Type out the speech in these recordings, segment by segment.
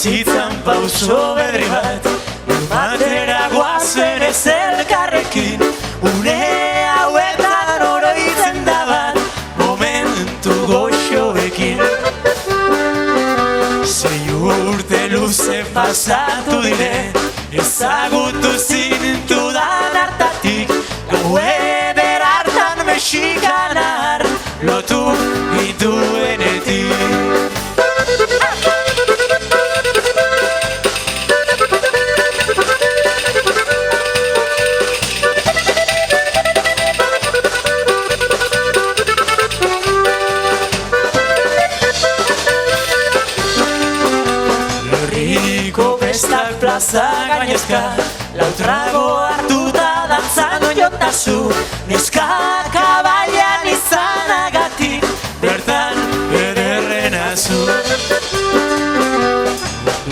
bizitzan pauso berri bat, batera guazen ez elkarrekin, une hauetan oroitzen da bat, momentu goxoekin. Sei urte luze pasatu dire, ezagutu zintudan hartatik, gau eder hartan mexikanar, lotu gituenetik. Festak plaza gainezka, lau trago hartuta dantzan oiotazu, neska kabailan izanagatik, bertan ederrenazu.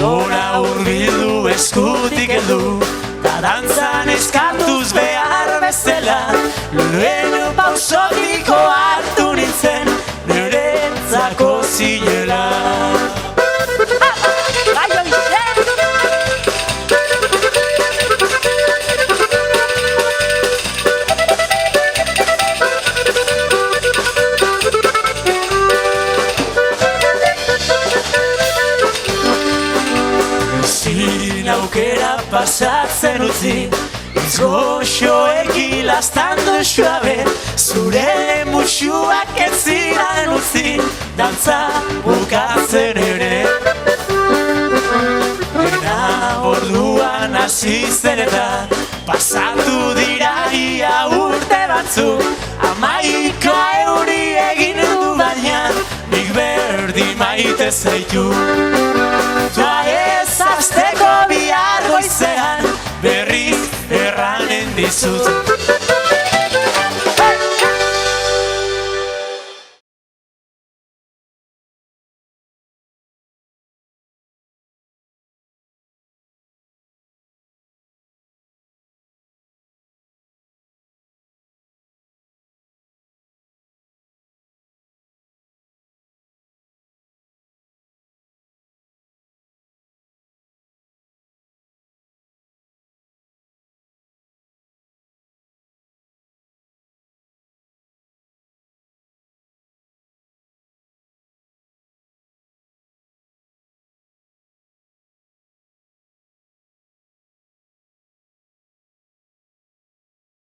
Dora urbildu eskutik heldu, da dantzan eskatuz behar bezala, lehen pausotiko hartu nintzen, niretzako zinela. Aukera pasatzen utzi, ez goxoeki lastandu suabe, zure musuak ez zidan utzi, dantza bukatzen ere. Ena orduan hasi zen eta pasatu dira ia urte batzuk, 11 euri egin du baina, nik berdi maite zaitu. Ta ez azteko bihar goizean, berriz erranen dizut.